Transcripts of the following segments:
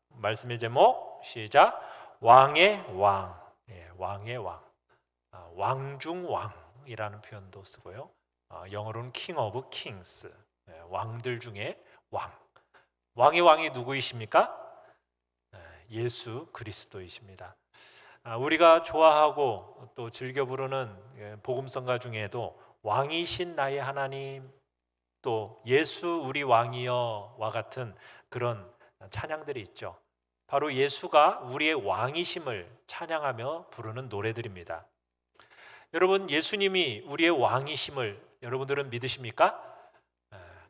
말씀의 제목 시작. 왕의 왕. 왕의 왕. 왕중 왕이라는 표현도 쓰고요. 영어로는 King of Kings. 왕들 중에 왕. 왕의 왕이 누구이십니까? 예수 그리스도이십니다. 우리가 좋아하고 또 즐겨 부르는 복음성가 중에도 왕이신 나의 하나님, 또 예수 우리 왕이여와 같은 그런 찬양들이 있죠. 바로 예수가 우리의 왕이심을 찬양하며 부르는 노래들입니다. 여러분, 예수님이 우리의 왕이심을 여러분들은 믿으십니까?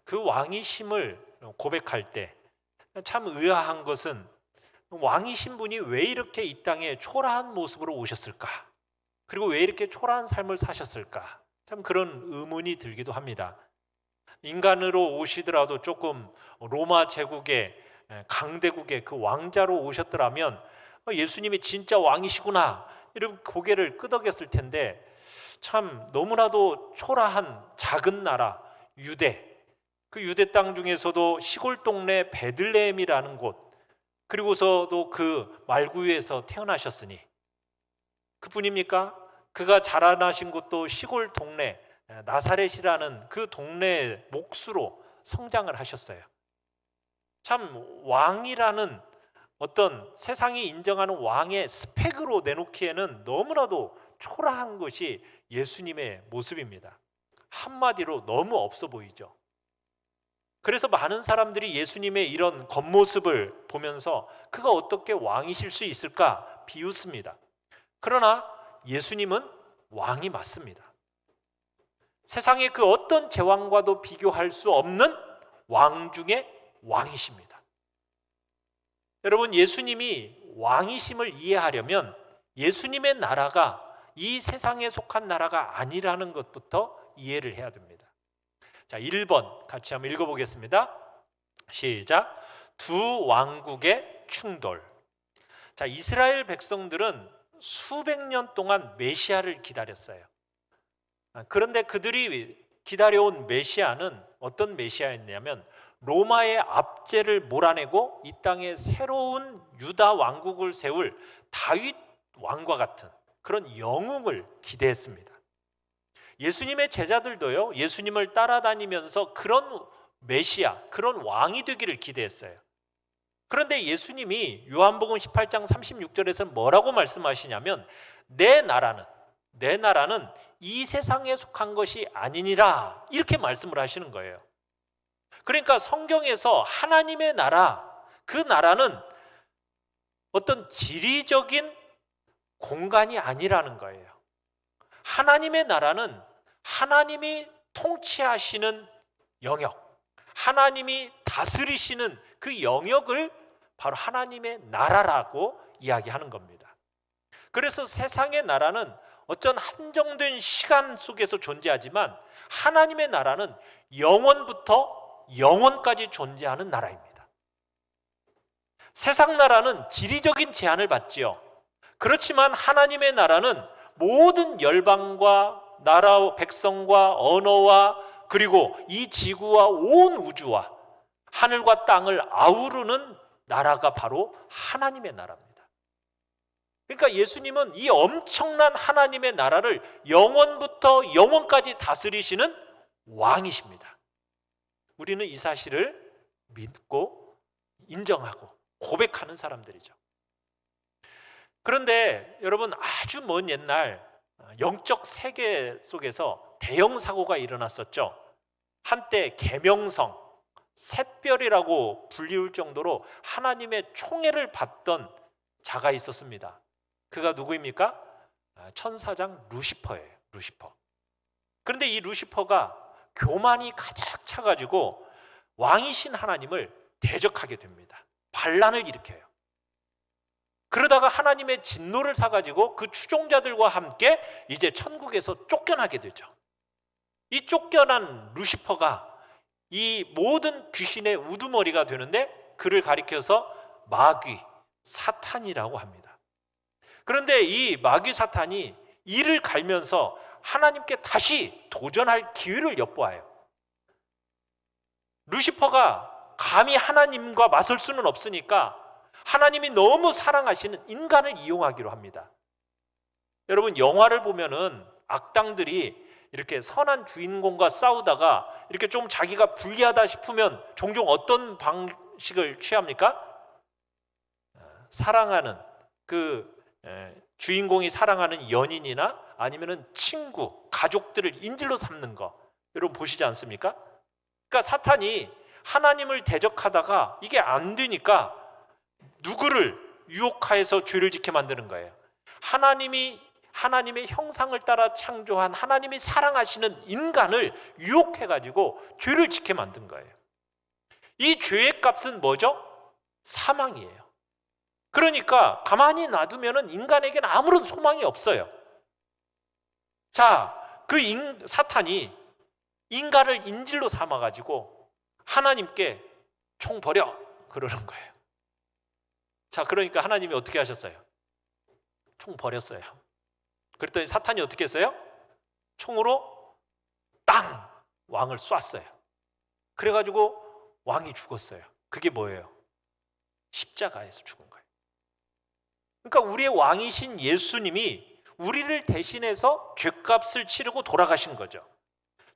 그 왕이심을 고백할 때 참 의아한 것은 왕이신 분이 왜 이렇게 이 땅에 초라한 모습으로 오셨을까? 그리고 왜 이렇게 초라한 삶을 사셨을까? 참 그런 의문이 들기도 합니다. 인간으로 오시더라도 조금 로마 제국의 강대국의 그 왕자로 오셨더라면 예수님이 진짜 왕이시구나 이런 고개를 끄덕였을 텐데, 참 너무나도 초라한 작은 나라 유대, 그 유대 땅 중에서도 시골 동네 베들레헴이라는 곳, 그리고서도 그 말구유에서 태어나셨으니 그뿐입니까? 그가 자라나신 곳도 시골 동네 나사렛이라는 그 동네의 몫으로 성장을 하셨어요. 참 왕이라는 어떤 세상이 인정하는 왕의 스펙으로 내놓기에는 너무나도 초라한 것이 예수님의 모습입니다. 한마디로 너무 없어 보이죠. 그래서 많은 사람들이 예수님의 이런 겉모습을 보면서 그가 어떻게 왕이실 수 있을까 비웃습니다. 그러나 예수님은 왕이 맞습니다. 세상의 그 어떤 제왕과도 비교할 수 없는 왕 중에 왕이십니다. 여러분, 예수님이 왕이심을 이해하려면 예수님의 나라가 이 세상에 속한 나라가 아니라는 것부터 이해를 해야 됩니다. 자, 1번 같이 한번 읽어보겠습니다. 시작. 두 왕국의 충돌. 자, 이스라엘 백성들은 수백 년 동안 메시아를 기다렸어요. 그런데 그들이 기다려온 메시아는 어떤 메시아였냐면 로마의 압제를 몰아내고 이 땅에 새로운 유다 왕국을 세울 다윗 왕과 같은 그런 영웅을 기대했습니다. 예수님의 제자들도요, 예수님을 따라다니면서 그런 메시아, 그런 왕이 되기를 기대했어요. 그런데 예수님이 요한복음 18장 36절에서 뭐라고 말씀하시냐면 내 나라는 이 세상에 속한 것이 아니니라, 이렇게 말씀을 하시는 거예요. 그러니까 성경에서 하나님의 나라, 그 나라는 어떤 지리적인 공간이 아니라는 거예요. 하나님의 나라는 하나님이 통치하시는 영역, 하나님이 다스리시는 그 영역을 바로 하나님의 나라라고 이야기하는 겁니다. 그래서 세상의 나라는 어떤 한정된 시간 속에서 존재하지만 하나님의 나라는 영원부터 영원까지 존재하는 나라입니다. 세상 나라는 지리적인 제한을 받지요. 그렇지만 하나님의 나라는 모든 열방과 나라, 백성과 언어와 그리고 이 지구와 온 우주와 하늘과 땅을 아우르는 나라가 바로 하나님의 나라입니다. 그러니까 예수님은 이 엄청난 하나님의 나라를 영원부터 영원까지 다스리시는 왕이십니다. 우리는 이 사실을 믿고 인정하고 고백하는 사람들이죠. 그런데 여러분, 아주 먼 옛날 영적 세계 속에서 대형 사고가 일어났었죠. 한때 계명성, 샛별이라고 불리울 정도로 하나님의 총애를 받던 자가 있었습니다. 그가 누구입니까? 천사장 루시퍼예요. 루시퍼. 그런데 이 루시퍼가 교만이 가득 차가지고 왕이신 하나님을 대적하게 됩니다. 반란을 일으켜요. 그러다가 하나님의 진노를 사가지고 그 추종자들과 함께 이제 천국에서 쫓겨나게 되죠. 이 쫓겨난 루시퍼가 이 모든 귀신의 우두머리가 되는데 그를 가리켜서 마귀, 사탄이라고 합니다. 그런데 이 마귀 사탄이 이를 갈면서 하나님께 다시 도전할 기회를 엿보아요. 루시퍼가 감히 하나님과 맞설 수는 없으니까 하나님이 너무 사랑하시는 인간을 이용하기로 합니다. 여러분, 영화를 보면은 악당들이 이렇게 선한 주인공과 싸우다가 이렇게 좀 자기가 불리하다 싶으면 종종 어떤 방식을 취합니까? 사랑하는 주인공이 사랑하는 연인이나 아니면은 친구, 가족들을 인질로 삼는 거, 여러분 보시지 않습니까? 그러니까 사탄이 하나님을 대적하다가 이게 안 되니까 누구를 유혹하여서 죄를 짓게 만드는 거예요. 하나님의 형상을 따라 창조한 하나님이 사랑하시는 인간을 유혹해가지고 죄를 짓게 만든 거예요. 이 죄의 값은 뭐죠? 사망이에요. 그러니까 가만히 놔두면 인간에게는 아무런 소망이 없어요. 자, 사탄이 인간을 인질로 삼아가지고 하나님께 총 버려 그러는 거예요. 자, 그러니까 하나님이 어떻게 하셨어요? 총 버렸어요. 그랬더니 사탄이 어떻게 했어요? 총으로 땅! 왕을 쐈어요. 그래가지고 왕이 죽었어요. 그게 뭐예요? 십자가에서 죽은 거예요. 그러니까 우리의 왕이신 예수님이 우리를 대신해서 죄값을 치르고 돌아가신 거죠.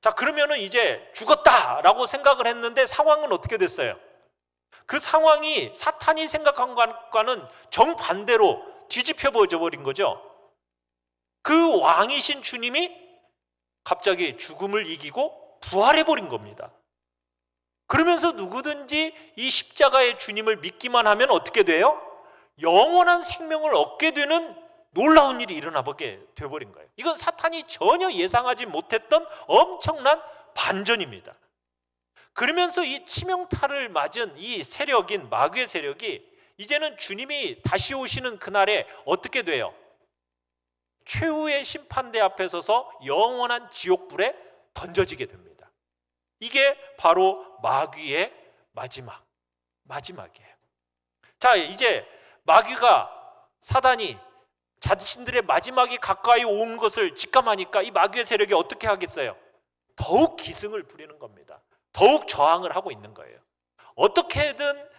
자, 그러면은 이제 죽었다라고 생각을 했는데 상황은 어떻게 됐어요? 그 상황이 사탄이 생각한 것과는 정반대로 뒤집혀 버린 거죠. 그 왕이신 주님이 갑자기 죽음을 이기고 부활해 버린 겁니다. 그러면서 누구든지 이 십자가의 주님을 믿기만 하면 어떻게 돼요? 영원한 생명을 얻게 되는 놀라운 일이 일어나게 되어버린 거예요. 이건 사탄이 전혀 예상하지 못했던 엄청난 반전입니다. 그러면서 이 치명타를 맞은 이 세력인 마귀의 세력이 이제는 주님이 다시 오시는 그날에 어떻게 돼요? 최후의 심판대 앞에 서서 영원한 지옥불에 던져지게 됩니다. 이게 바로 마귀의 마지막이에요. 자, 이제 사단이 자신들의 마지막이 가까이 온 것을 직감하니까 이 마귀의 세력이 어떻게 하겠어요? 더욱 기승을 부리는 겁니다. 더욱 저항을 하고 있는 거예요. 어떻게든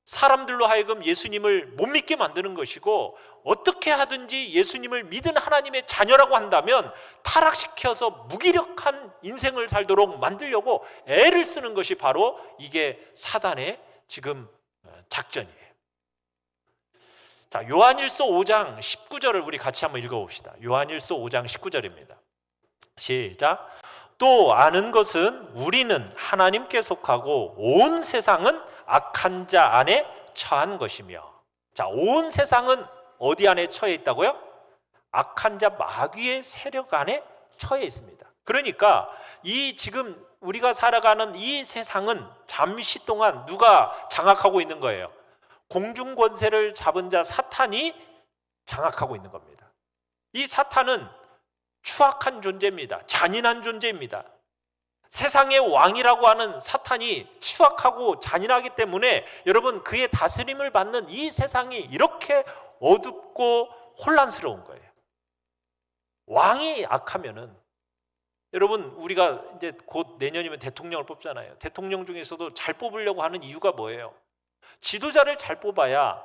사람들로 하여금 예수님을 못 믿게 만드는 것이고, 어떻게 하든지 예수님을 믿은 하나님의 자녀라고 한다면 타락시켜서 무기력한 인생을 살도록 만들려고 애를 쓰는 것이 바로 이게 사단의 지금 작전이에요. 자, 요한일서 5장 19절을 우리 같이 한번 읽어봅시다. 요한일서 5장 19절입니다. 시작. 또 아는 것은 우리는 하나님께 속하고 온 세상은 악한 자 안에 처한 것이며. 자, 온 세상은 어디 안에 처해 있다고요? 악한 자 마귀의 세력 안에 처해 있습니다. 그러니까 이 지금 우리가 살아가는 이 세상은 잠시 동안 누가 장악하고 있는 거예요? 공중 권세를 잡은 자 사탄이 장악하고 있는 겁니다. 이 사탄은 추악한 존재입니다. 잔인한 존재입니다. 세상의 왕이라고 하는 사탄이 추악하고 잔인하기 때문에 여러분, 그의 다스림을 받는 이 세상이 이렇게 어둡고 혼란스러운 거예요. 왕이 악하면은, 여러분, 우리가 이제 곧 내년이면 대통령을 뽑잖아요. 대통령 중에서도 잘 뽑으려고 하는 이유가 뭐예요? 지도자를 잘 뽑아야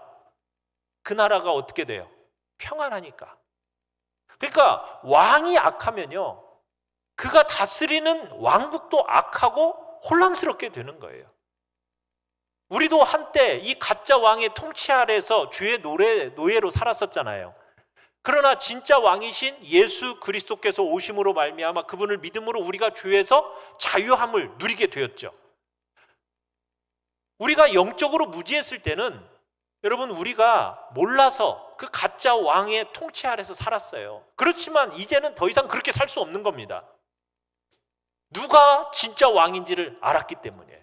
그 나라가 어떻게 돼요? 평안하니까. 그러니까 왕이 악하면요, 그가 다스리는 왕국도 악하고 혼란스럽게 되는 거예요. 우리도 한때 이 가짜 왕의 통치 아래서 죄의 노예로 살았었잖아요. 그러나 진짜 왕이신 예수 그리스도께서 오심으로 말미암아 그분을 믿음으로 우리가 죄에서 자유함을 누리게 되었죠. 우리가 영적으로 무지했을 때는 여러분, 우리가 몰라서 그 가짜 왕의 통치 아래서 살았어요. 그렇지만 이제는 더 이상 그렇게 살 수 없는 겁니다. 누가 진짜 왕인지를 알았기 때문이에요.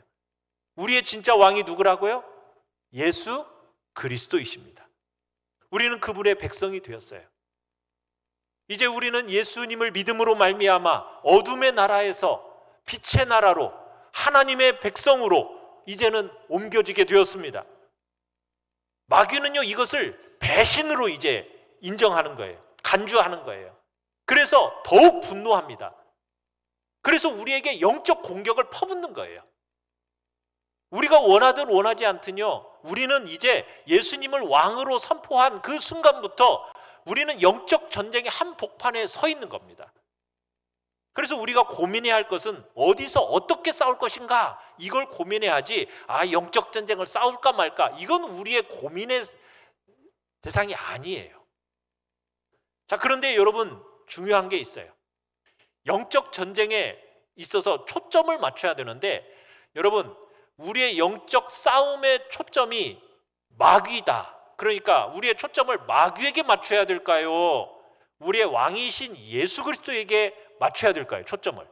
우리의 진짜 왕이 누구라고요? 예수 그리스도이십니다. 우리는 그분의 백성이 되었어요. 이제 우리는 예수님을 믿음으로 말미암아 어둠의 나라에서 빛의 나라로, 하나님의 백성으로 이제는 옮겨지게 되었습니다. 마귀는요, 이것을 배신으로 이제 인정하는 거예요. 간주하는 거예요. 그래서 더욱 분노합니다. 그래서 우리에게 영적 공격을 퍼붓는 거예요. 우리가 원하든 원하지 않든요, 우리는 이제 예수님을 왕으로 선포한 그 순간부터 우리는 영적 전쟁의 한복판에 서 있는 겁니다. 그래서 우리가 고민해야 할 것은 어디서 어떻게 싸울 것인가, 이걸 고민해야 하지, 영적 전쟁을 싸울까 말까, 이건 우리의 고민의 대상이 아니에요. 자, 그런데 여러분, 중요한 게 있어요. 영적 전쟁에 있어서 초점을 맞춰야 되는데, 여러분, 우리의 영적 싸움의 초점이 마귀다. 그러니까 우리의 초점을 마귀에게 맞춰야 될까요? 우리의 왕이신 예수 그리스도에게 맞춰야 될까요? 초점을.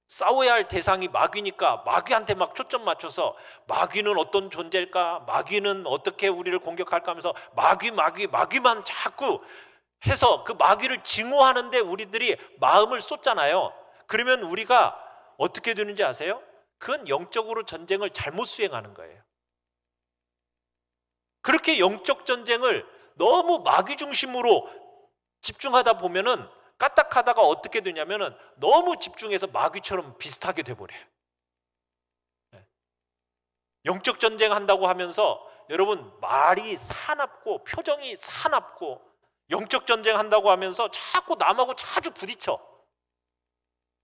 싸워야 할 대상이 마귀니까 마귀한테 막 초점 맞춰서 마귀는 어떤 존재일까? 마귀는 어떻게 우리를 공격할까 하면서 마귀만 자꾸 해서 그 마귀를 증오하는데 우리들이 마음을 쏟잖아요. 그러면 우리가 어떻게 되는지 아세요? 그건 영적으로 전쟁을 잘못 수행하는 거예요. 그렇게 영적 전쟁을 너무 마귀 중심으로 집중하다 보면은 까딱하다가 어떻게 되냐면은 너무 집중해서 마귀처럼 비슷하게 돼버려요. 영적 전쟁 한다고 하면서 여러분 말이 사납고 표정이 사납고, 영적 전쟁 한다고 하면서 자꾸 남하고 자주 부딪혀.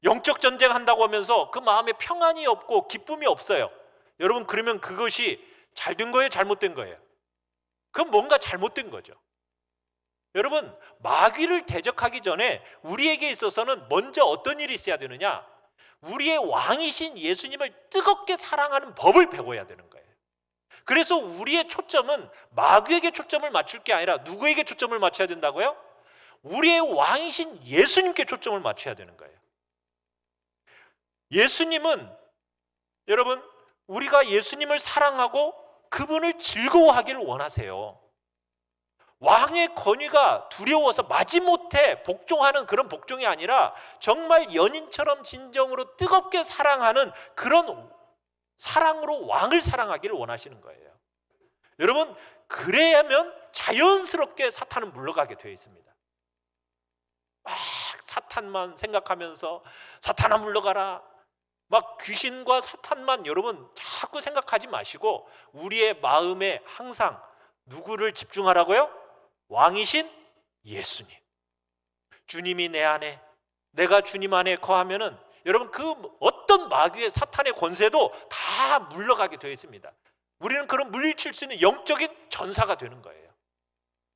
영적 전쟁 한다고 하면서 그 마음에 평안이 없고 기쁨이 없어요. 여러분, 그러면 그것이 잘된 거예요? 잘못된 거예요? 그건 뭔가 잘못된 거죠. 여러분, 마귀를 대적하기 전에 우리에게 있어서는 먼저 어떤 일이 있어야 되느냐? 우리의 왕이신 예수님을 뜨겁게 사랑하는 법을 배워야 되는 거예요. 그래서 우리의 초점은 마귀에게 초점을 맞출 게 아니라 누구에게 초점을 맞춰야 된다고요? 우리의 왕이신 예수님께 초점을 맞춰야 되는 거예요. 예수님은, 여러분, 우리가 예수님을 사랑하고 그분을 즐거워하기를 원하세요. 왕의 권위가 두려워서 마지못해 복종하는 그런 복종이 아니라 정말 연인처럼 진정으로 뜨겁게 사랑하는 그런 사랑으로 왕을 사랑하기를 원하시는 거예요. 여러분, 그래야면 자연스럽게 사탄은 물러가게 되어 있습니다. 막 사탄만 생각하면서 사탄아 물러가라, 막 귀신과 사탄만 여러분 자꾸 생각하지 마시고 우리의 마음에 항상 누구를 집중하라고요? 왕이신 예수님. 주님이 내 안에, 내가 주님 안에 거하면은 여러분 그 어떤 마귀의 사탄의 권세도 다 물러가게 되어 있습니다. 우리는 그런 물리칠 수 있는 영적인 전사가 되는 거예요.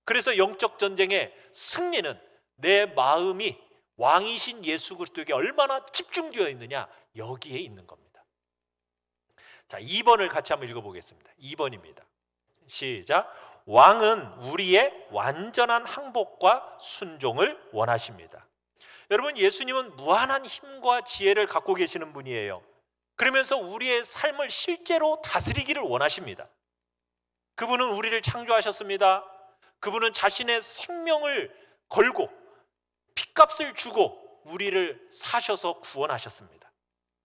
그래서 영적 전쟁의 승리는 내 마음이 왕이신 예수 그리스도에게 얼마나 집중되어 있느냐, 여기에 있는 겁니다. 자, 2번을 같이 한번 읽어보겠습니다. 2번입니다. 시작. 왕은 우리의 완전한 항복과 순종을 원하십니다. 여러분, 예수님은 무한한 힘과 지혜를 갖고 계시는 분이에요. 그러면서 우리의 삶을 실제로 다스리기를 원하십니다. 그분은 우리를 창조하셨습니다. 그분은 자신의 생명을 걸고 핏값을 주고 우리를 사셔서 구원하셨습니다.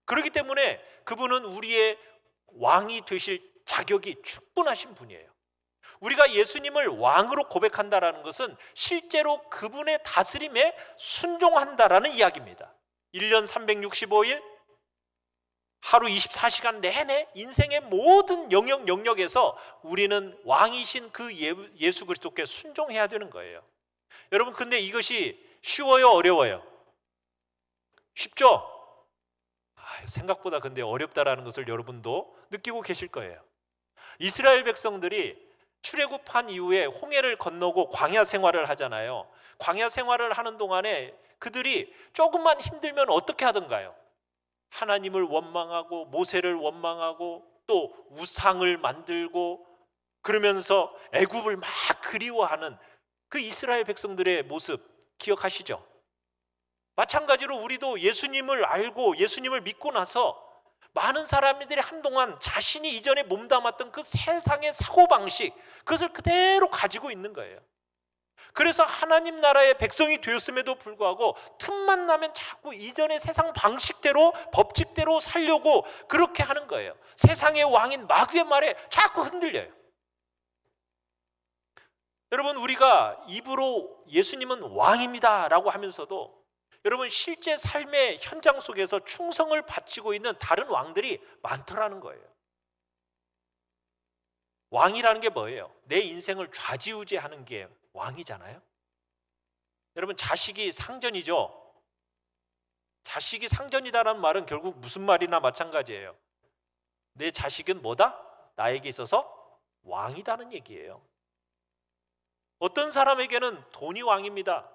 그렇기 때문에 그분은 우리의 왕이 되실 자격이 충분하신 분이에요. 우리가 예수님을 왕으로 고백한다라는 것은 실제로 그분의 다스림에 순종한다라는 이야기입니다. 1년 365일 하루 24시간 내내 인생의 모든 영역에서 우리는 왕이신 그 예수 그리스도께 순종해야 되는 거예요. 여러분, 근데 이것이 쉬워요, 어려워요? 쉽죠? 생각보다 근데 어렵다라는 것을 여러분도 느끼고 계실 거예요. 이스라엘 백성들이 출애굽한 이후에 홍해를 건너고 광야 생활을 하잖아요. 광야 생활을 하는 동안에 그들이 조금만 힘들면 어떻게 하던가요? 하나님을 원망하고 모세를 원망하고 또 우상을 만들고 그러면서 애굽을 막 그리워하는 그 이스라엘 백성들의 모습 기억하시죠? 마찬가지로 우리도 예수님을 알고 예수님을 믿고 나서 많은 사람들이 한동안 자신이 이전에 몸담았던 그 세상의 사고방식, 그것을 그대로 가지고 있는 거예요. 그래서 하나님 나라의 백성이 되었음에도 불구하고 틈만 나면 자꾸 이전의 세상 방식대로, 법칙대로 살려고 그렇게 하는 거예요. 세상의 왕인 마귀의 말에 자꾸 흔들려요. 여러분, 우리가 입으로 예수님은 왕입니다 라고 하면서도 여러분, 실제 삶의 현장 속에서 충성을 바치고 있는 다른 왕들이 많더라는 거예요. 왕이라는 게 뭐예요? 내 인생을 좌지우지하는 게 왕이잖아요. 여러분, 자식이 상전이죠. 자식이 상전이다라는 말은 결국 무슨 말이나 마찬가지예요. 내 자식은 뭐다? 나에게 있어서 왕이다는 얘기예요. 어떤 사람에게는 돈이 왕입니다.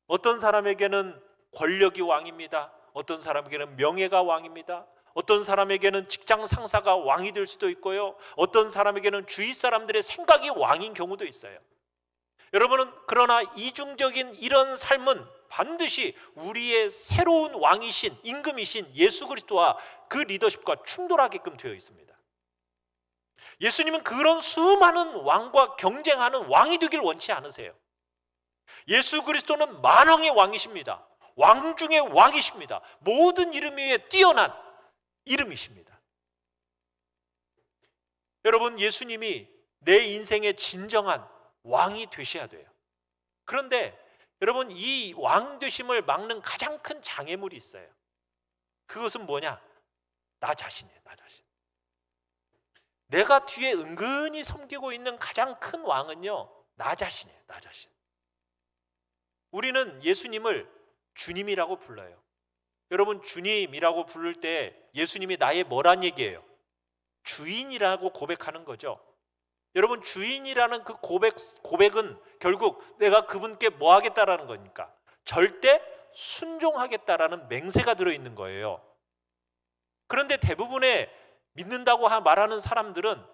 어떤 사람에게는 권력이 왕입니다. 어떤 사람에게는 명예가 왕입니다. 어떤 사람에게는 직장 상사가 왕이 될 수도 있고요. 어떤 사람에게는 주위 사람들의 생각이 왕인 경우도 있어요. 여러분은 그러나 이중적인 이런 삶은 반드시 우리의 새로운 왕이신, 임금이신 예수 그리스도와 그 리더십과 충돌하게끔 되어 있습니다. 예수님은 그런 수많은 왕과 경쟁하는 왕이 되길 원치 않으세요. 예수 그리스도는 만왕의 왕이십니다. 왕 중의 왕이십니다. 모든 이름 위에 뛰어난 이름이십니다. 여러분, 예수님이 내 인생의 진정한 왕이 되셔야 돼요. 그런데 여러분, 이 왕 되심을 막는 가장 큰 장애물이 있어요. 그것은 뭐냐? 나 자신이에요. 나 자신. 내가 뒤에 은근히 섬기고 있는 가장 큰 왕은요, 나 자신이에요. 나 자신. 우리는 예수님을 주님이라고 불러요. 여러분, 주님이라고 부를 때 예수님이 나의 뭐란 얘기예요? 주인이라고 고백하는 거죠. 여러분, 주인이라는 그 고백은 결국 내가 그분께 뭐 하겠다라는 거니까 절대 순종하겠다라는 맹세가 들어있는 거예요. 그런데 대부분의 믿는다고 말하는 사람들은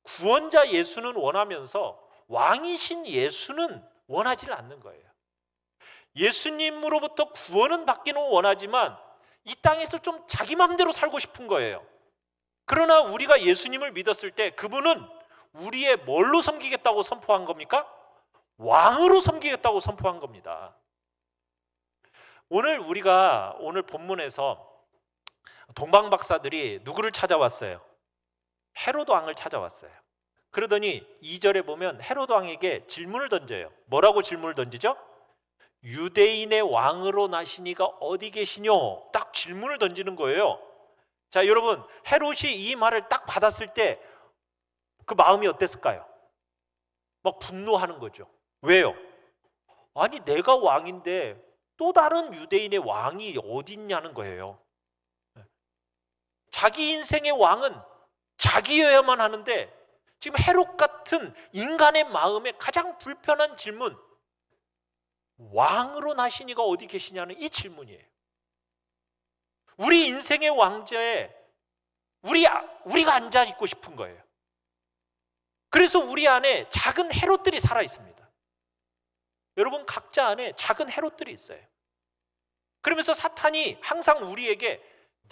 구원자 예수는 원하면서 왕이신 예수는 원하지 않는 거예요. 예수님으로부터 구원은 받기는 원하지만 이 땅에서 좀 자기 마음대로 살고 싶은 거예요. 그러나 우리가 예수님을 믿었을 때 그분은 우리의 뭘로 섬기겠다고 선포한 겁니까? 왕으로 섬기겠다고 선포한 겁니다. 오늘 본문에서 동방 박사들이 누구를 찾아왔어요? 헤로도 왕을 찾아왔어요. 그러더니 2절에 보면 헤로도 왕에게 질문을 던져요. 뭐라고 질문을 던지죠? 유대인의 왕으로 나시니가 어디 계시뇨? 딱 질문을 던지는 거예요. 자, 여러분, 헤롯이 이 말을 딱 받았을 때 그 마음이 어땠을까요? 막 분노하는 거죠. 왜요? 아니, 내가 왕인데 또 다른 유대인의 왕이 어디 있냐는 거예요. 자기 인생의 왕은 자기여야만 하는데 지금 헤롯 같은 인간의 마음에 가장 불편한 질문, 왕으로 나시니가 어디 계시냐는 이 질문이에요. 우리 인생의 왕좌에 우리가 앉아 있고 싶은 거예요. 그래서 우리 안에 작은 헤롯들이 살아 있습니다. 여러분, 각자 안에 작은 헤롯들이 있어요. 그러면서 사탄이 항상 우리에게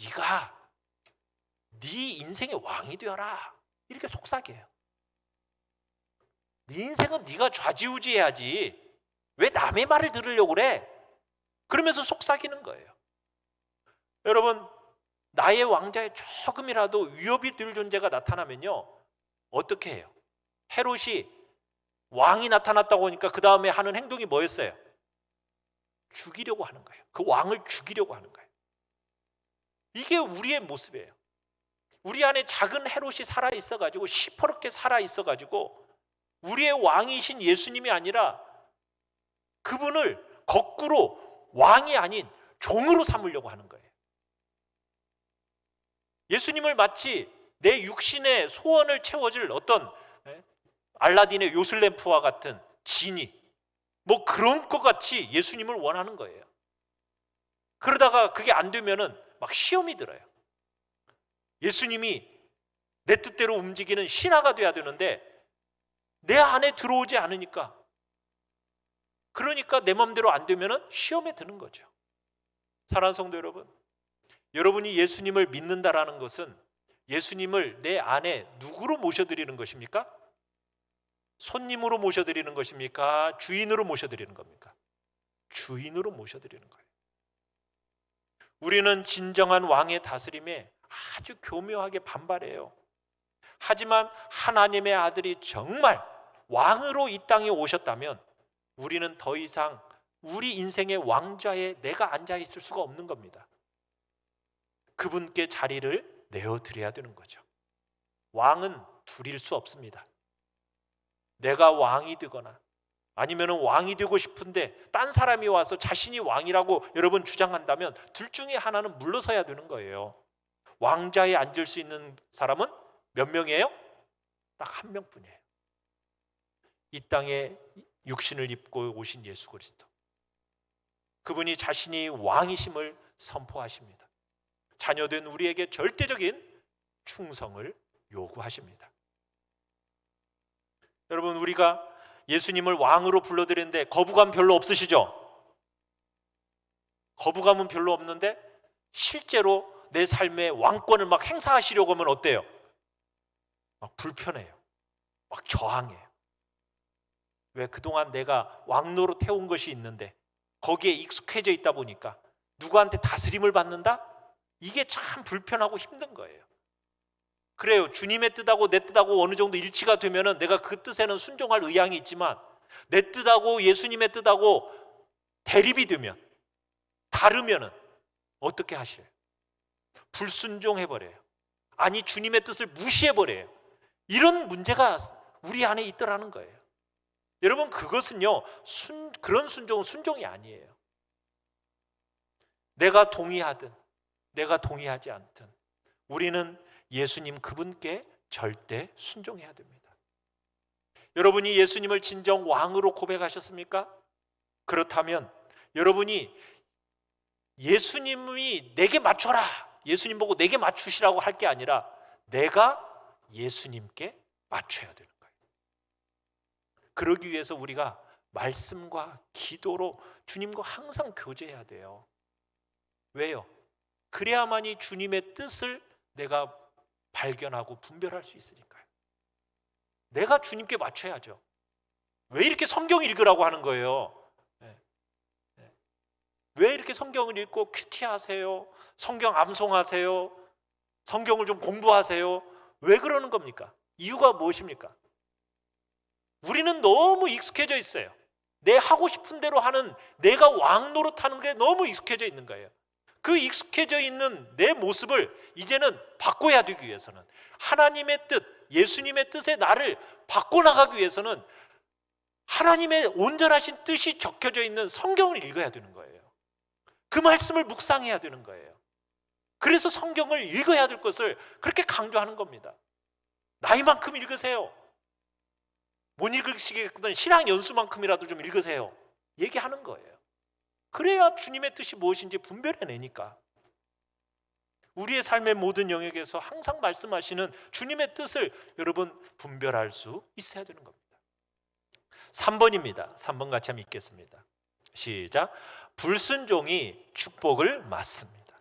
네가 네 인생의 왕이 되어라 이렇게 속삭여요. 네 인생은 네가 좌지우지해야지 왜 남의 말을 들으려고 그래? 그러면서 속삭이는 거예요. 여러분, 나의 왕좌에 조금이라도 위협이 될 존재가 나타나면요, 어떻게 해요? 헤롯이 왕이 나타났다고 하니까 그 다음에 하는 행동이 뭐였어요? 죽이려고 하는 거예요. 그 왕을 죽이려고 하는 거예요. 이게 우리의 모습이에요. 우리 안에 작은 헤롯이 살아있어가지고 시퍼렇게 살아있어가지고 우리의 왕이신 예수님이 아니라 그분을 거꾸로 왕이 아닌 종으로 삼으려고 하는 거예요. 예수님을 마치 내 육신의 소원을 채워줄 어떤 알라딘의 요술램프와 같은 지니, 뭐 그런 것 같이 예수님을 원하는 거예요. 그러다가 그게 안 되면은 막 시험이 들어요. 예수님이 내 뜻대로 움직이는 신하가 돼야 되는데 내 안에 들어오지 않으니까, 그러니까 내 마음대로 안 되면은 시험에 드는 거죠. 사랑하는 성도 여러분, 여러분이 예수님을 믿는다라는 것은 예수님을 내 안에 누구로 모셔드리는 것입니까? 손님으로 모셔드리는 것입니까? 주인으로 모셔드리는 겁니까? 주인으로 모셔드리는 거예요. 우리는 진정한 왕의 다스림에 아주 교묘하게 반발해요. 하지만 하나님의 아들이 정말 왕으로 이 땅에 오셨다면 우리는 더 이상 우리 인생의 왕좌에 내가 앉아 있을 수가 없는 겁니다. 그분께 자리를 내어드려야 되는 거죠. 왕은 둘일 수 없습니다. 내가 왕이 되거나 아니면 왕이 되고 싶은데 딴 사람이 와서 자신이 왕이라고 여러분 주장한다면 둘 중에 하나는 물러서야 되는 거예요. 왕좌에 앉을 수 있는 사람은 몇 명이에요? 딱 한 명뿐이에요. 이 땅에 육신을 입고 오신 예수 그리스도. 그분이 자신이 왕이심을 선포하십니다. 자녀된 우리에게 절대적인 충성을 요구하십니다. 여러분, 우리가 예수님을 왕으로 불러드리는데 거부감 별로 없으시죠? 거부감은 별로 없는데 실제로 내 삶의 왕권을 막 행사하시려고 하면 어때요? 막 불편해요. 막 저항해요. 왜? 그동안 내가 왕노로 태운 것이 있는데 거기에 익숙해져 있다 보니까 누구한테 다스림을 받는다? 이게 참 불편하고 힘든 거예요. 그래요. 주님의 뜻하고 내 뜻하고 어느 정도 일치가 되면은 내가 그 뜻에는 순종할 의향이 있지만 내 뜻하고 예수님의 뜻하고 대립이 되면, 다르면은 어떻게 하셔요? 불순종해버려요. 아니, 주님의 뜻을 무시해버려요. 이런 문제가 우리 안에 있더라는 거예요. 여러분, 그것은요, 그런 순종은 순종이 아니에요. 내가 동의하든 내가 동의하지 않든 우리는 예수님 그분께 절대 순종해야 됩니다. 여러분이 예수님을 진정 왕으로 고백하셨습니까? 그렇다면 여러분이 예수님이 내게 맞춰라, 예수님 보고 내게 맞추시라고 할 게 아니라 내가 예수님께 맞춰야 되는 거예요. 그러기 위해서 우리가 말씀과 기도로 주님과 항상 교제해야 돼요. 왜요? 그래야만이 주님의 뜻을 내가 발견하고 분별할 수 있으니까요. 내가 주님께 맞춰야죠. 왜 이렇게 성경 읽으라고 하는 거예요? 왜 이렇게 성경을 읽고 큐티하세요? 성경 암송하세요? 성경을 좀 공부하세요? 왜 그러는 겁니까? 이유가 무엇입니까? 우리는 너무 익숙해져 있어요. 내 하고 싶은 대로 하는, 내가 왕 노릇하는 게 너무 익숙해져 있는 거예요. 그 익숙해져 있는 내 모습을 이제는 바꿔야 되기 위해서는, 하나님의 뜻, 예수님의 뜻에 나를 바꿔나가기 위해서는 하나님의 온전하신 뜻이 적혀져 있는 성경을 읽어야 되는 거예요. 그 말씀을 묵상해야 되는 거예요. 그래서 성경을 읽어야 될 것을 그렇게 강조하는 겁니다. 나이만큼 읽으세요. 못 읽으시겠거든 신앙 연수만큼이라도 좀 읽으세요. 얘기하는 거예요. 그래야 주님의 뜻이 무엇인지 분별해내니까. 우리의 삶의 모든 영역에서 항상 말씀하시는 주님의 뜻을 여러분 분별할 수 있어야 되는 겁니다. 3번입니다. 3번 같이 한번 읽겠습니다. 시작. 불순종이 축복을 맞습니다.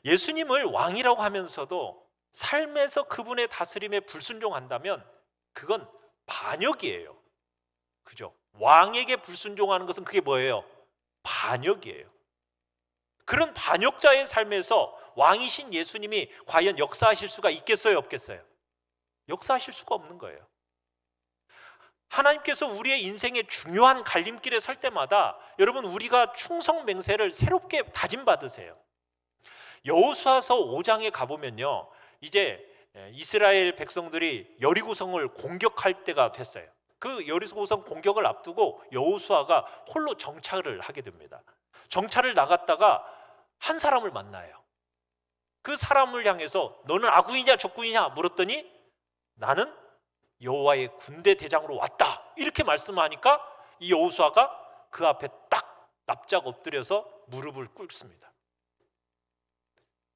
예수님을 왕이라고 하면서도 삶에서 그분의 다스림에 불순종한다면 그건 반역이에요. 그죠? 왕에게 불순종하는 것은 그게 뭐예요? 반역이에요. 그런 반역자의 삶에서 왕이신 예수님이 과연 역사하실 수가 있겠어요, 없겠어요? 역사하실 수가 없는 거예요. 하나님께서 우리의 인생의 중요한 갈림길에 설 때마다 여러분 우리가 충성 맹세를 새롭게 다짐받으세요. 여호수아서 5장에 가보면요, 이제 이스라엘 백성들이 여리고성을 공격할 때가 됐어요. 그 여리고성 공격을 앞두고 여호수아가 홀로 정찰을 하게 됩니다. 정찰을 나갔다가 한 사람을 만나요. 그 사람을 향해서 너는 아군이냐 적군이냐 물었더니 나는 여호와의 군대 대장으로 왔다, 이렇게 말씀하니까 이 여호수아가 그 앞에 딱 납작 엎드려서 무릎을 꿇습니다.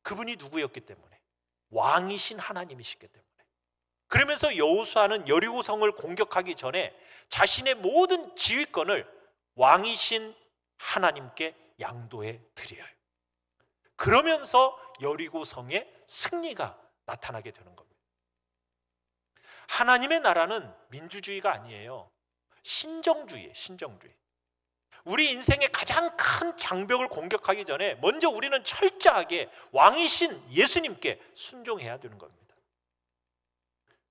그분이 누구였기 때문에? 왕이신 하나님이시기 때문에. 그러면서 여호수아는 여리고성을 공격하기 전에 자신의 모든 지휘권을 왕이신 하나님께 양도해 드려요. 그러면서 여리고성의 승리가 나타나게 되는 겁니다. 하나님의 나라는 민주주의가 아니에요. 신정주의예요. 신정주의. 우리 인생의 가장 큰 장벽을 공격하기 전에 먼저 우리는 철저하게 왕이신 예수님께 순종해야 되는 겁니다.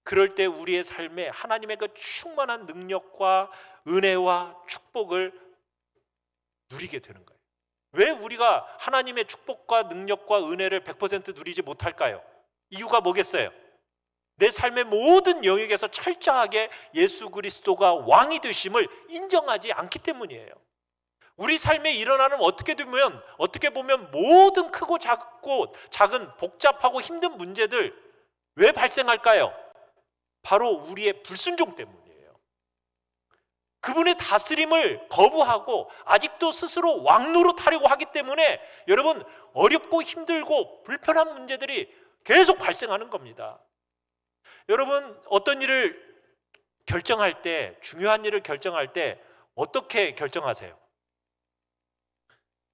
그럴 때 우리의 삶에 하나님의 그 충만한 능력과 은혜와 축복을 누리게 되는 거예요. 왜 우리가 하나님의 축복과 능력과 은혜를 100% 누리지 못할까요? 이유가 뭐겠어요? 내 삶의 모든 영역에서 철저하게 예수 그리스도가 왕이 되심을 인정하지 않기 때문이에요. 우리 삶에 일어나는 어떻게 보면 모든 크고 작은 복잡하고 힘든 문제들 왜 발생할까요? 바로 우리의 불순종 때문이에요. 그분의 다스림을 거부하고 아직도 스스로 왕노릇하려고 하기 때문에 여러분, 어렵고 힘들고 불편한 문제들이 계속 발생하는 겁니다. 여러분, 어떤 일을 결정할 때, 중요한 일을 결정할 때 어떻게 결정하세요?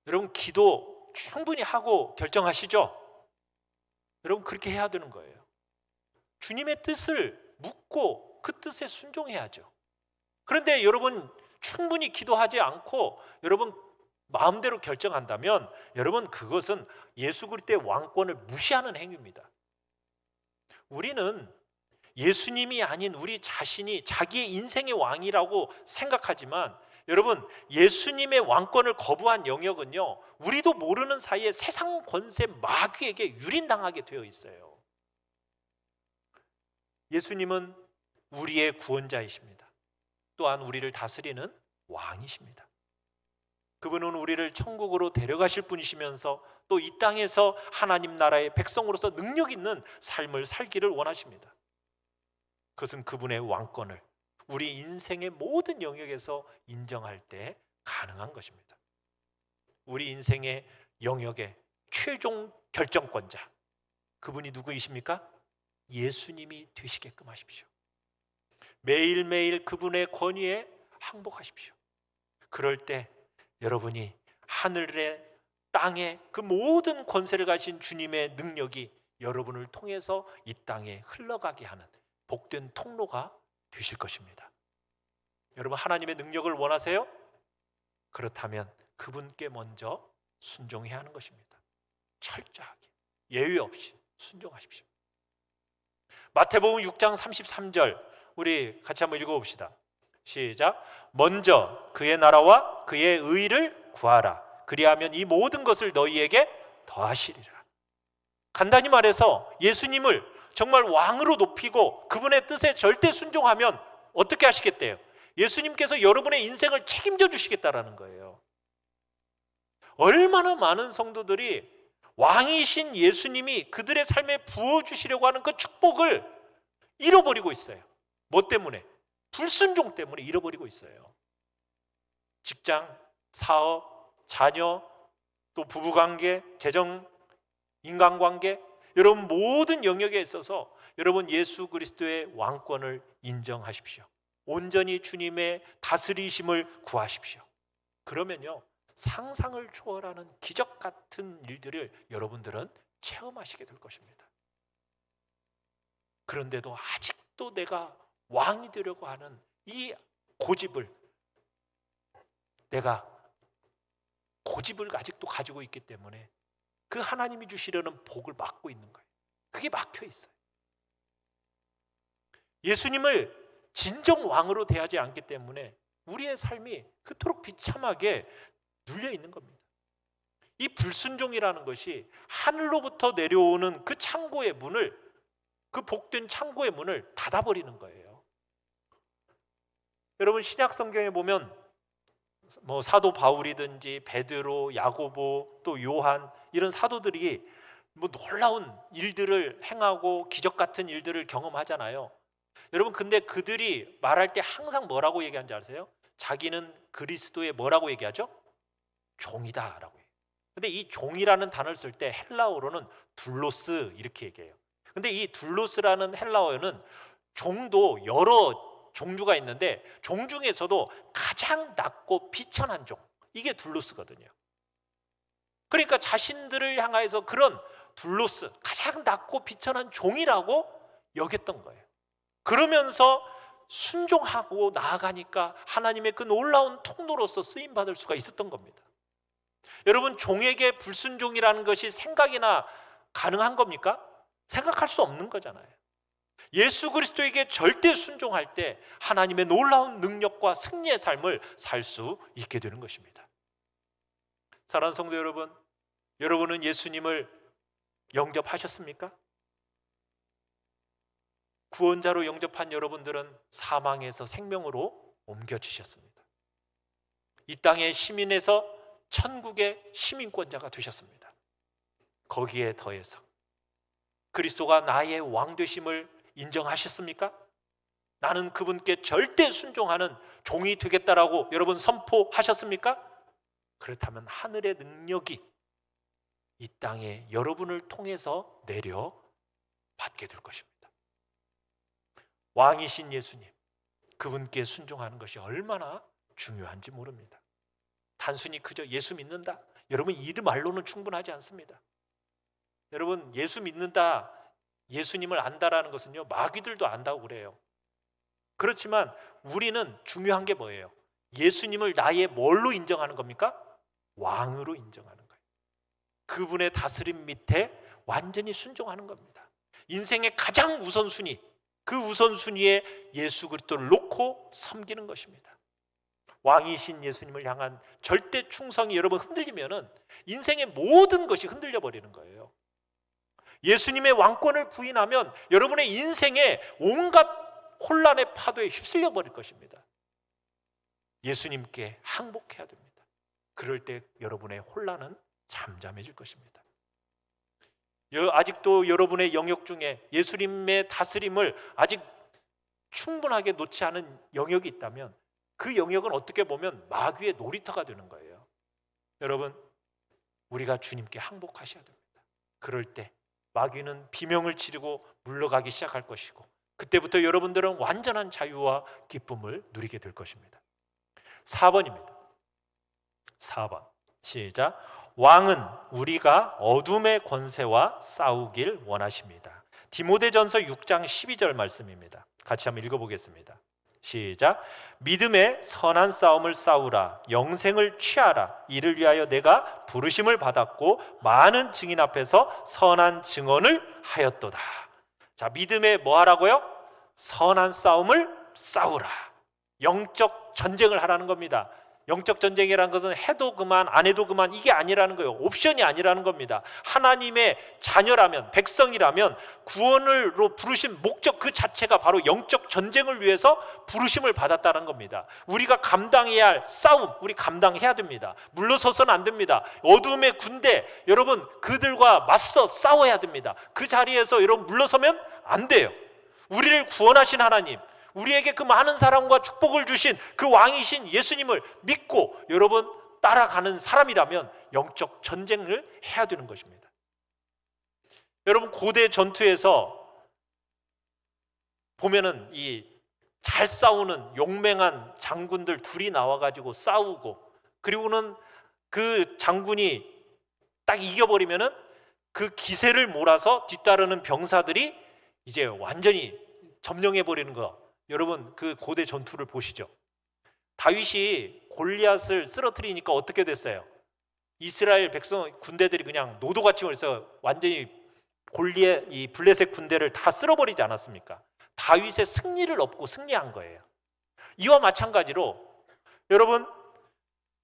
여러분, 기도 충분히 하고 결정하시죠? 여러분, 그렇게 해야 되는 거예요. 주님의 뜻을 묻고 그 뜻에 순종해야죠. 그런데 여러분, 충분히 기도하지 않고 여러분 마음대로 결정한다면 여러분, 그것은 예수 그리스도의 왕권을 무시하는 행위입니다. 우리는 예수님이 아닌 우리 자신이 자기의 인생의 왕이라고 생각하지만 여러분, 예수님의 왕권을 거부한 영역은요, 우리도 모르는 사이에 세상 권세 마귀에게 유린당하게 되어 있어요. 예수님은 우리의 구원자이십니다. 또한 우리를 다스리는 왕이십니다. 그분은 우리를 천국으로 데려가실 분이시면서 또 이 땅에서 하나님 나라의 백성으로서 능력 있는 삶을 살기를 원하십니다. 그것은 그분의 왕권을 우리 인생의 모든 영역에서 인정할 때 가능한 것입니다. 우리 인생의 영역의 최종 결정권자, 그분이 누구이십니까? 예수님이 되시게끔 하십시오. 매일매일 그분의 권위에 항복하십시오. 그럴 때 여러분이 하늘의 땅의 그 모든 권세를 가진 주님의 능력이 여러분을 통해서 이 땅에 흘러가게 하는 복된 통로가 되실 것입니다. 여러분, 하나님의 능력을 원하세요? 그렇다면 그분께 먼저 순종해야 하는 것입니다. 철저하게 예외 없이 순종하십시오. 마태복음 6장 33절 우리 같이 한번 읽어봅시다. 시작. 먼저 그의 나라와 그의 의를 구하라. 그리하면 이 모든 것을 너희에게 더하시리라. 간단히 말해서 예수님을 정말 왕으로 높이고 그분의 뜻에 절대 순종하면 어떻게 하시겠대요? 예수님께서 여러분의 인생을 책임져 주시겠다라는 거예요. 얼마나 많은 성도들이 왕이신 예수님이 그들의 삶에 부어주시려고 하는 그 축복을 잃어버리고 있어요. 뭐 때문에? 불순종 때문에 잃어버리고 있어요. 직장, 사업, 자녀, 또 부부관계, 재정, 인간관계, 여러분 모든 영역에 있어서 여러분 예수 그리스도의 왕권을 인정하십시오. 온전히 주님의 다스리심을 구하십시오. 그러면요, 상상을 초월하는 기적 같은 일들을 여러분들은 체험하시게 될 것입니다. 그런데도 아직도 내가 왕이 되려고 하는 이 고집을 아직도 가지고 있기 때문에 그 하나님이 주시려는 복을 막고 있는 거예요. 그게 막혀 있어요. 예수님을 진정 왕으로 대하지 않기 때문에 우리의 삶이 그토록 비참하게 눌려 있는 겁니다. 이 불순종이라는 것이 하늘로부터 내려오는 그 창고의 문을, 그 복된 창고의 문을 닫아버리는 거예요. 여러분, 신약 성경에 보면 사도 바울이든지 베드로, 야고보, 또 요한, 이런 사도들이 놀라운 일들을 행하고 기적 같은 일들을 경험하잖아요. 여러분, 근데 그들이 말할 때 항상 뭐라고 얘기하는지 아세요? 자기는 그리스도의 뭐라고 얘기하죠? 종이다라고 해요. 근데 이 종이라는 단어를 쓸 때 헬라어로는 둘로스 이렇게 얘기해요. 근데 이 둘로스라는 헬라어는 종도 여러 종류가 있는데 종 중에서도 가장 낮고 비천한 종, 이게 둘로스거든요. 그러니까 자신들을 향해서 그런 둘로스, 가장 낮고 비천한 종이라고 여겼던 거예요. 그러면서 순종하고 나아가니까 하나님의 그 놀라운 통로로서 쓰임받을 수가 있었던 겁니다. 여러분, 종에게 불순종이라는 것이 생각이나 가능한 겁니까? 생각할 수 없는 거잖아요. 예수 그리스도에게 절대 순종할 때 하나님의 놀라운 능력과 승리의 삶을 살 수 있게 되는 것입니다. 사랑하는 성도 여러분, 여러분은 예수님을 영접하셨습니까? 구원자로 영접한 여러분들은 사망에서 생명으로 옮겨지셨습니다. 이 땅의 시민에서 천국의 시민권자가 되셨습니다. 거기에 더해서 그리스도가 나의 왕 되심을 인정하셨습니까? 나는 그분께 절대 순종하는 종이 되겠다라고 여러분 선포하셨습니까? 그렇다면 하늘의 능력이 이 땅에 여러분을 통해서 내려받게 될 것입니다. 왕이신 예수님, 그분께 순종하는 것이 얼마나 중요한지 모릅니다. 단순히 그저 예수 믿는다, 여러분 이 말로는 충분하지 않습니다. 여러분, 예수 믿는다, 예수님을 안다라는 것은요, 마귀들도 안다고 그래요. 그렇지만 우리는 중요한 게 뭐예요? 예수님을 나의 뭘로 인정하는 겁니까? 왕으로 인정하는 거예요. 그분의 다스림 밑에 완전히 순종하는 겁니다. 인생의 가장 우선순위, 그 우선순위에 예수 그리스도를 놓고 섬기는 것입니다. 왕이신 예수님을 향한 절대 충성이 여러분 흔들리면은 인생의 모든 것이 흔들려 버리는 거예요. 예수님의 왕권을 부인하면 여러분의 인생에 온갖 혼란의 파도에 휩쓸려 버릴 것입니다. 예수님께 항복해야 됩니다. 그럴 때 여러분의 혼란은 잠잠해질 것입니다. 아직도 여러분의 영역 중에 예수님의 다스림을 아직 충분하게 놓지 않은 영역이 있다면 그 영역은 어떻게 보면 마귀의 놀이터가 되는 거예요. 여러분, 우리가 주님께 항복하셔야 됩니다. 그럴 때 마귀는 비명을 지르고 물러가기 시작할 것이고, 그때부터 여러분들은 완전한 자유와 기쁨을 누리게 될 것입니다. 4번입니다. 4번 시작. 왕은 우리가 어둠의 권세와 싸우길 원하십니다. 디모데전서 6장 12절 말씀입니다. 같이 한번 읽어보겠습니다. 시작. 믿음의 선한 싸움을 싸우라. 영생을 취하라. 이를 위하여 내가 부르심을 받았고 많은 증인 앞에서 선한 증언을 하였도다. 자, 믿음에 뭐 하라고요? 선한 싸움을 싸우라. 영적 전쟁을 하라는 겁니다. 영적 전쟁이라는 것은 해도 그만 안 해도 그만 이게 아니라는 거예요. 옵션이 아니라는 겁니다. 하나님의 자녀라면, 백성이라면 구원으로 부르신 목적 그 자체가 바로 영적 전쟁을 위해서 부르심을 받았다는 겁니다. 우리가 감당해야 할 싸움, 우리 감당해야 됩니다. 물러서서는 안 됩니다. 어둠의 군대, 여러분 그들과 맞서 싸워야 됩니다. 그 자리에서 여러분 물러서면 안 돼요. 우리를 구원하신 하나님, 우리에게 그 많은 사랑과 축복을 주신 그 왕이신 예수님을 믿고 여러분 따라가는 사람이라면 영적 전쟁을 해야 되는 것입니다. 여러분 고대 전투에서 보면은 이 잘 싸우는 용맹한 장군들 둘이 나와가지고 싸우고, 그리고는 그 장군이 딱 이겨버리면은 그 기세를 몰아서 뒤따르는 병사들이 이제 완전히 점령해버리는 거, 여러분 그 고대 전투를 보시죠. 다윗이 골리앗을 쓰러뜨리니까 어떻게 됐어요? 이스라엘 백성 군대들이 그냥 노도같이 해서 완전히 골리앗 이 블레셋 군대를 다 쓸어버리지 않았습니까? 다윗의 승리를 얻고 승리한 거예요. 이와 마찬가지로 여러분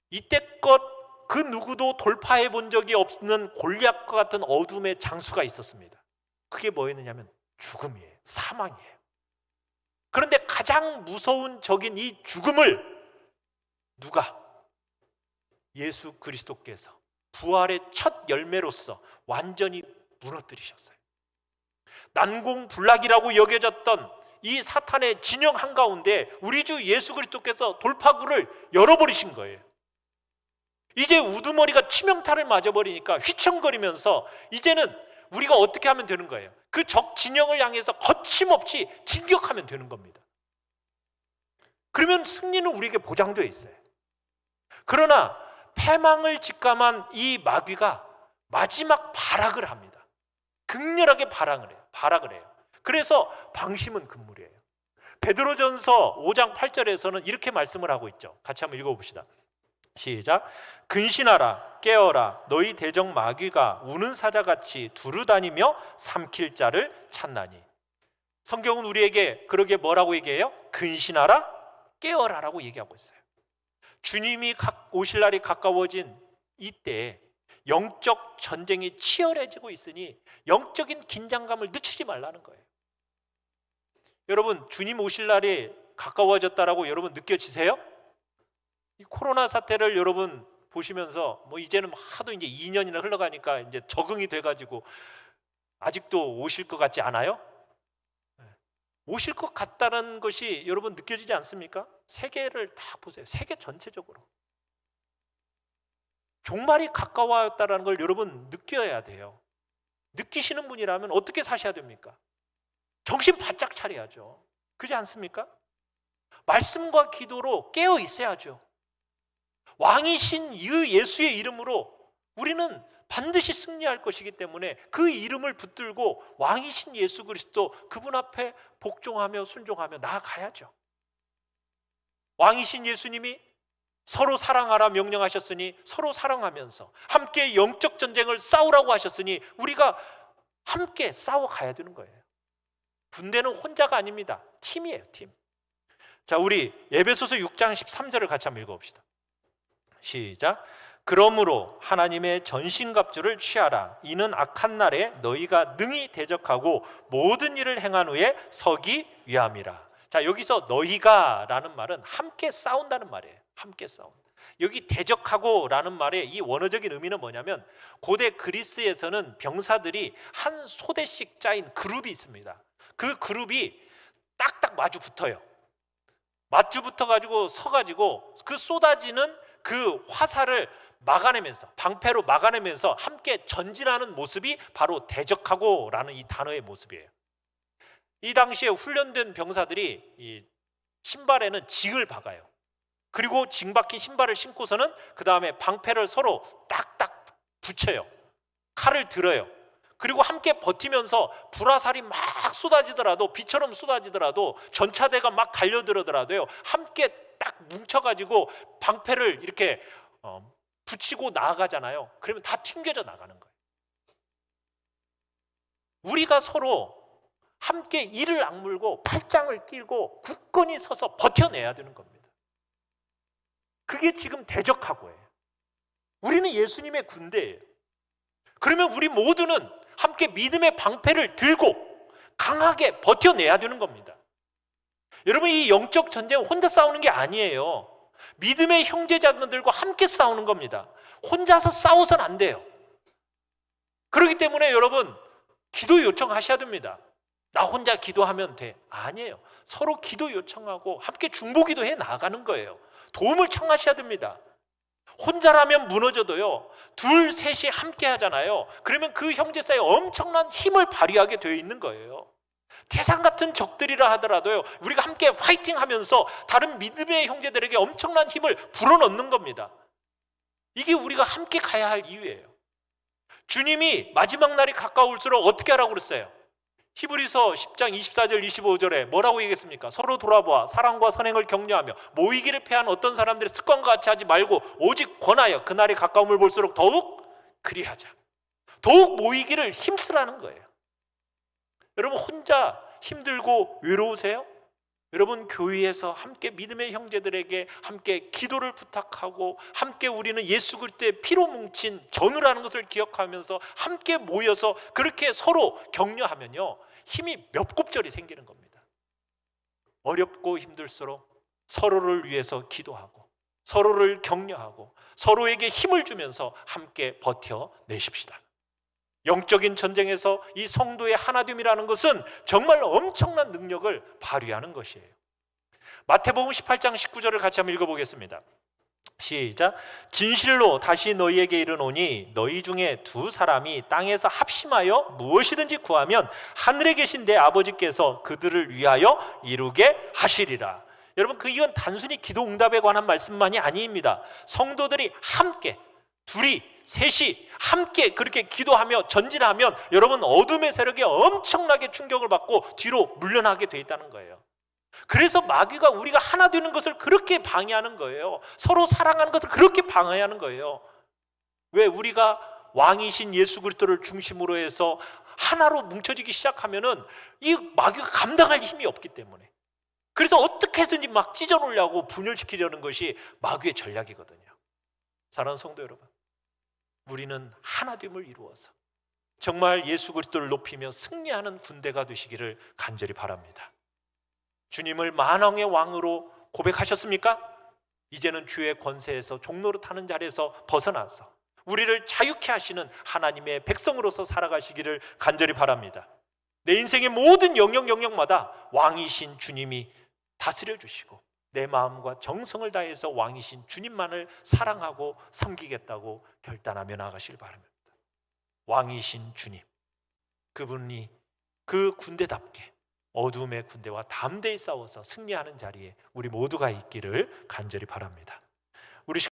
이때껏 그 누구도 돌파해 본 적이 없는 골리앗과 같은 어둠의 장수가 있었습니다. 그게 뭐였느냐면 죽음이에요. 사망이에요. 그런데 가장 무서운 적인 이 죽음을 누가? 예수 그리스도께서 부활의 첫 열매로서 완전히 무너뜨리셨어요. 난공불락이라고 여겨졌던 이 사탄의 진영 한가운데 우리 주 예수 그리스도께서 돌파구를 열어버리신 거예요. 이제 우두머리가 치명타를 맞아버리니까 휘청거리면서 이제는 우리가 어떻게 하면 되는 거예요? 그 적 진영을 향해서 거침없이 진격하면 되는 겁니다. 그러면 승리는 우리에게 보장되어 있어요. 그러나 패망을 직감한 이 마귀가 마지막 발악을 합니다. 극렬하게 발악을 해요. 그래서 방심은 금물이에요. 베드로전서 5장 8절에서는 이렇게 말씀을 하고 있죠. 같이 한번 읽어봅시다. 시작. 근신하라, 깨어라. 너희 대적 마귀가 우는 사자같이 두루다니며 삼킬 자를 찾나니. 성경은 우리에게 그러게 뭐라고 얘기해요? 근신하라, 깨어라라고 얘기하고 있어요. 주님이 오실 날이 가까워진 이때 영적 전쟁이 치열해지고 있으니 영적인 긴장감을 늦추지 말라는 거예요. 여러분, 주님 오실 날이 가까워졌다라고 여러분 느껴지세요? 이 코로나 사태를 여러분 보시면서 뭐 이제는 하도 이제 2년이나 흘러가니까 이제 적응이 돼가지고 아직도 오실 것 같지 않아요? 오실 것 같다는 것이 여러분 느껴지지 않습니까? 세계를 다 보세요. 세계 전체적으로 종말이 가까웠다는 걸 여러분 느껴야 돼요. 느끼시는 분이라면 어떻게 사셔야 됩니까? 정신 바짝 차려야죠. 그렇지 않습니까? 말씀과 기도로 깨어 있어야죠. 왕이신 이 예수의 이름으로 우리는 반드시 승리할 것이기 때문에 그 이름을 붙들고 왕이신 예수 그리스도 그분 앞에 복종하며 순종하며 나아가야죠. 왕이신 예수님이 서로 사랑하라 명령하셨으니 서로 사랑하면서 함께 영적 전쟁을 싸우라고 하셨으니 우리가 함께 싸워가야 되는 거예요. 군대는 혼자가 아닙니다. 팀이에요, 팀. 자, 우리 에베소서 6장 13절을 같이 한번 읽어봅시다. 시작. 그러므로 하나님의 전신갑주를 취하라. 이는 악한 날에 너희가 능히 대적하고 모든 일을 행한 후에 서기 위함이라. 자, 여기서 너희가 라는 말은 함께 싸운다는 말이에요. 함께 싸운. 여기 대적하고 라는 말의 이 원어적인 의미는 뭐냐면 고대 그리스에서는 병사들이 한 소대씩 짜인 그룹이 있습니다. 그 그룹이 딱딱 마주 붙어요. 마주 붙어가지고 서가지고 그 쏟아지는 그 화살을 막아내면서 방패로 막아내면서 함께 전진하는 모습이 바로 대적하고 라는 이 단어의 모습이에요. 이 당시에 훈련된 병사들이 이 신발에는 징을 박아요. 그리고 징 박힌 신발을 신고서는 그 다음에 방패를 서로 딱딱 붙여요. 칼을 들어요. 그리고 함께 버티면서 불화살이 막 쏟아지더라도 비처럼 쏟아지더라도 전차대가 막 달려들더라도요 함께 딱 뭉쳐가지고 방패를 이렇게 붙이고 나아가잖아요. 그러면 다 튕겨져 나가는 거예요. 우리가 서로 함께 이를 악물고 팔짱을 끼고 굳건히 서서 버텨내야 되는 겁니다. 그게 지금 대적하고예요. 우리는 예수님의 군대예요. 그러면 우리 모두는 함께 믿음의 방패를 들고 강하게 버텨내야 되는 겁니다. 여러분, 이 영적 전쟁은 혼자 싸우는 게 아니에요. 믿음의 형제자들과 함께 싸우는 겁니다. 혼자서 싸워서는 안 돼요. 그렇기 때문에 여러분 기도 요청하셔야 됩니다. 나 혼자 기도하면 돼. 아니에요. 서로 기도 요청하고 함께 중보기도 해 나가는 거예요. 도움을 청하셔야 됩니다. 혼자라면 무너져도요 둘, 셋이 함께 하잖아요. 그러면 그 형제 사이에 엄청난 힘을 발휘하게 되어 있는 거예요. 태산 같은 적들이라 하더라도요 우리가 함께 화이팅 하면서 다른 믿음의 형제들에게 엄청난 힘을 불어넣는 겁니다. 이게 우리가 함께 가야 할 이유예요. 주님이 마지막 날이 가까울수록 어떻게 하라고 그랬어요? 히브리서 10장 24절 25절에 뭐라고 얘기했습니까? 서로 돌아보아 사랑과 선행을 격려하며 모이기를 패한 어떤 사람들의 습관과 같이 하지 말고 오직 권하여 그날이 가까움을 볼수록 더욱 그리하자. 더욱 모이기를 힘쓰라는 거예요. 여러분 혼자 힘들고 외로우세요? 여러분 교회에서 함께 믿음의 형제들에게 함께 기도를 부탁하고 함께 우리는 예수 그리스도의 피로 뭉친 전우라는 것을 기억하면서 함께 모여서 그렇게 서로 격려하면요 힘이 몇 곱절이 생기는 겁니다. 어렵고 힘들수록 서로를 위해서 기도하고 서로를 격려하고 서로에게 힘을 주면서 함께 버텨내십시다. 영적인 전쟁에서 이 성도의 하나됨이라는 것은 정말 엄청난 능력을 발휘하는 것이에요. 마태복음 18장 19절을 같이 한번 읽어보겠습니다. 시작. 진실로 다시 너희에게 이르노니 너희 중에 두 사람이 땅에서 합심하여 무엇이든지 구하면 하늘에 계신 내 아버지께서 그들을 위하여 이루게 하시리라. 여러분 이건 단순히 기도 응답에 관한 말씀만이 아닙니다. 성도들이 함께 둘이 셋이 함께 그렇게 기도하며 전진하면 여러분 어둠의 세력에 엄청나게 충격을 받고 뒤로 물러나게 돼 있다는 거예요. 그래서 마귀가 우리가 하나 되는 것을 그렇게 방해하는 거예요. 서로 사랑하는 것을 그렇게 방해하는 거예요. 왜? 우리가 왕이신 예수 그리스도를 중심으로 해서 하나로 뭉쳐지기 시작하면은 이 마귀가 감당할 힘이 없기 때문에, 그래서 어떻게든지 막 찢어놓으려고 분열시키려는 것이 마귀의 전략이거든요. 사랑하는 성도 여러분, 우리는 하나됨을 이루어서 정말 예수 그리스도를 높이며 승리하는 군대가 되시기를 간절히 바랍니다. 주님을 만왕의 왕으로 고백하셨습니까? 이제는 주의 권세에서 종로로 타는 자리에서 벗어나서 우리를 자유케 하시는 하나님의 백성으로서 살아가시기를 간절히 바랍니다. 내 인생의 모든 영역마다 왕이신 주님이 다스려 주시고 내 마음과 정성을 다해서 왕이신 주님만을 사랑하고 섬기겠다고 결단하며 나가시길 바랍니다. 왕이신 주님, 그분이 그 군대답게 어둠의 군대와 담대히 싸워서 승리하는 자리에 우리 모두가 있기를 간절히 바랍니다.